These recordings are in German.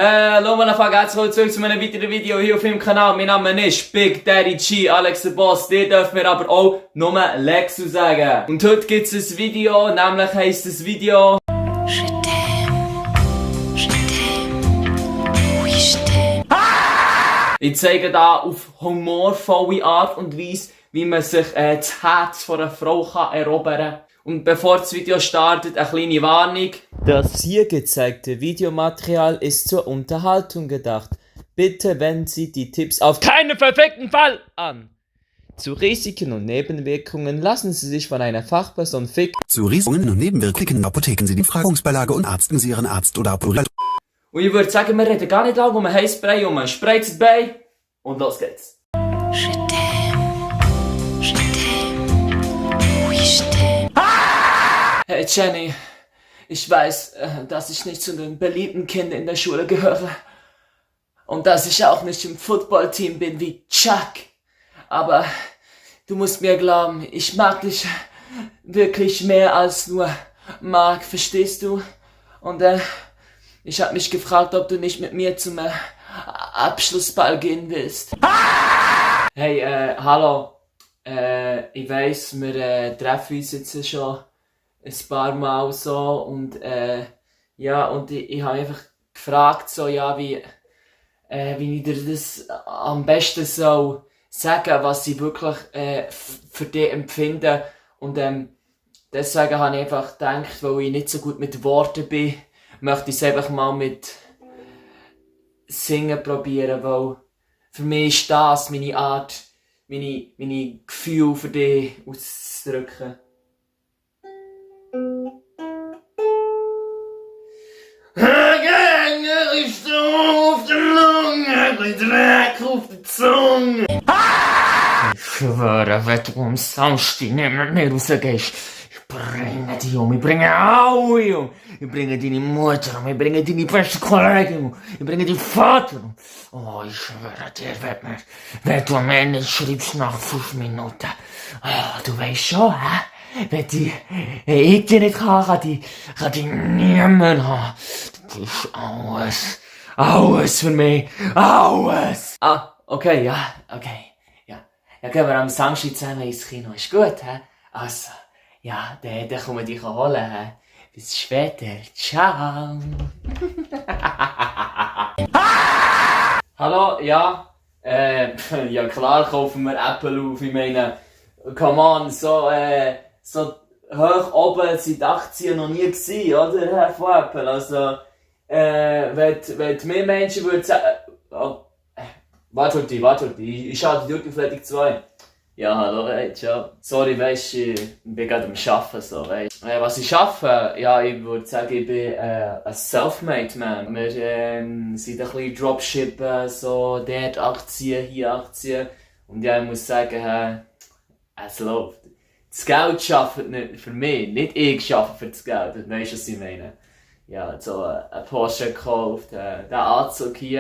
Hallo motherfucker, herzlich willkommen zurück zu einem weiteren Video hier auf meinem Kanal. Mein Name ist Big Daddy G, Alex der Boss. Ihr dürft mir aber auch nur Lexu sagen. Und heute gibt's ein Video, nämlich heisst das Video Ich zeige da auf humorvolle Art und Weise, wie man sich das Herz von einer Frau kann erobern kann. Und bevor das Video startet, eine kleine Warnung. Das hier gezeigte Videomaterial ist zur Unterhaltung gedacht. Bitte wenden Sie die Tipps auf keinen perfekten Fall an. Zu Risiken und Nebenwirkungen lassen Sie sich von einer Fachperson Zu Risiken und Nebenwirkungen apotheken Sie die Fragungsbeilage und arzten Sie Ihren Arzt oder Apotheker. Und ich würde sagen, wir reden gar nicht lange um ein Haarspray, um ein Spreiz bei und los geht's. Hey Jenny, ich weiß, dass ich nicht zu den beliebten Kindern in der Schule gehöre und dass ich auch nicht im Footballteam bin wie Chuck. Aber du musst mir glauben, ich mag dich wirklich mehr als nur mag, verstehst du? Und ich habe mich gefragt, ob du nicht mit mir zum Abschlussball gehen willst. Hey, hallo. Ich weiss, wir treffen uns jetzt schon ein paar Mal so und ja, und ich habe einfach gefragt, so, ja, wie ich dir das am besten soll sagen, was ich wirklich für dich empfinde. Und deswegen habe ich einfach gedacht, weil ich nicht so gut mit Worten bin, möchte ich es einfach mal mit Singen probieren, weil für mich ist das meine Art, meine Gefühle für dich auszudrücken. Ich auf der Lunge, ein Dreck auf der Zunge. Ich schwöre, wenn du am Samstag nicht mit mir rausgehst, ich bringe dich um, ich bringe alle um. Ich bringe deine Mutter um, ich bringe deine beste Kollegin um, ich bringe deinen Vater um. Oh, ich schwöre dir, wenn du am Ende schreibst nach 5 Minuten. Oh, du weißt schon, hä? Wenn ich die nicht kann die niemand haben. Du bist alles für mich, alles. Ah, okay, ja, okay, ja. Ja, gehen wir am Samstag zusammen ins Kino, ist gut, hä? Also, ja, dann kommen wir dich holen, hä? Bis später, ciao. Hallo, ja, ja klar kaufen wir Apple auf, ich meine, come on, so hoch oben sind die Aktien noch nie gewesen, oder, Herr von Apple, also, wenn mehr Menschen würden sagen, oh, warte, ich schaue die Durchgeflettung 2. Ja, hallo, hey, ciao. Sorry, weisst, ich bin gerade am Arbeiten, so, weisst. Was ich arbeite? Ja, ich würde sagen, ich bin ein Selfmade Man. Wir sind ein bisschen Dropshippen, so, dort Aktien, hier Aktien. Und ja, ich muss sagen, es läuft. Das Geld arbeitet nicht für mich, nicht ich arbeite für das Geld, das weisst du, was ich meine. Ja, so ein Porsche gekauft, den Anzug hier,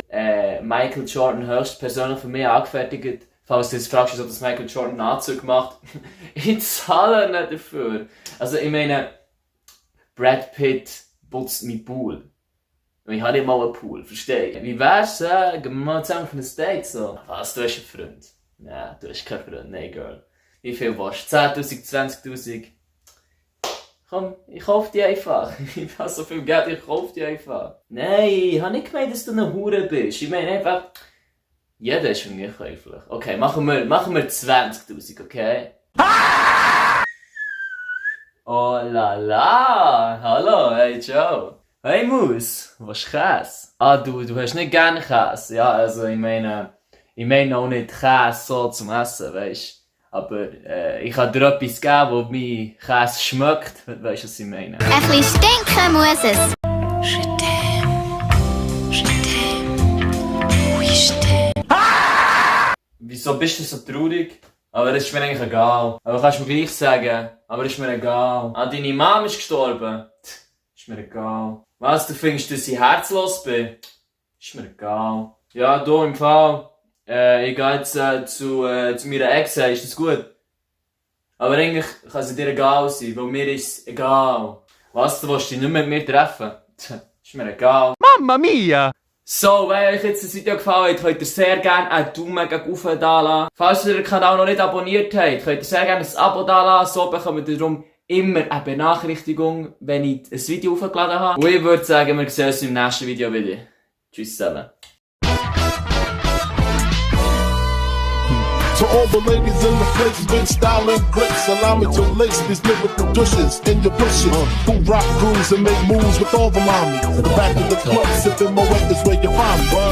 Michael Jordan höchstpersönlich für mich angefertigt. Falls du jetzt fragst, ob das Michael Jordan einen Anzug macht, ich zahle nicht dafür. Also ich meine, Brad Pitt putzt meinen Pool. Und ich habe nicht mal einen Pool, verstehst du? Wie wär's, gehen wir mal zusammen auf ein Date so? Was, du hast einen Freund? Nein, du hast keinen Freund, nein, Girl. Wie viel willst du? 10'000, 20'000? Komm, ich kauf die einfach. Ich habe so viel Geld, ich kauf die einfach. Nein, ich habe nicht gemeint, dass du eine Hure bist. Ich meine einfach, jeder ist für mich käuflich. Okay, machen wir 20'000, okay? Oh la la! Hallo, hey, ciao! Hey Maus, was ist Käse? Ah, du hast nicht gerne Käse. Ja, also ich meine auch nicht Käse so zum Essen, weisst. Aber ich kann dir etwas geben, wo mein Käse schmeckt. Weißt du, was ich meine? Ein bisschen stinken muss es. Wieso bist du so traurig? Aber das ist mir eigentlich egal. Aber kannst du mir gleich sagen, aber ist mir egal. Ah, deine Mom ist gestorben? Ist mir egal. Was, du findest, dass ich herzlos bin? Ist mir egal. Ja, du im Fall. Ich gehe jetzt zu meiner Ex, ist das gut? Aber eigentlich kann es dir egal sein, weil mir ist es egal. Was, du willst dich nicht mit mir treffen? Ist mir egal. Mamma mia! So, wenn euch jetzt das Video gefallen hat, könnt ihr sehr gerne einen Daumen gegen oben da lassen. Falls ihr den Kanal noch nicht abonniert habt, könnt ihr sehr gerne ein Abo da lassen. So bekommt ihr darum immer eine Benachrichtigung, wenn ich ein Video hochgeladen habe. Und ich würde sagen, wir sehen uns im nächsten Video wieder. Tschüss zusammen. To all the ladies in the place with style and grace, allow me to lace these lyrical douches in your bushes. Who rock grooves and make moves with all the mommies. The back of the club, sipping my wet is where you find me.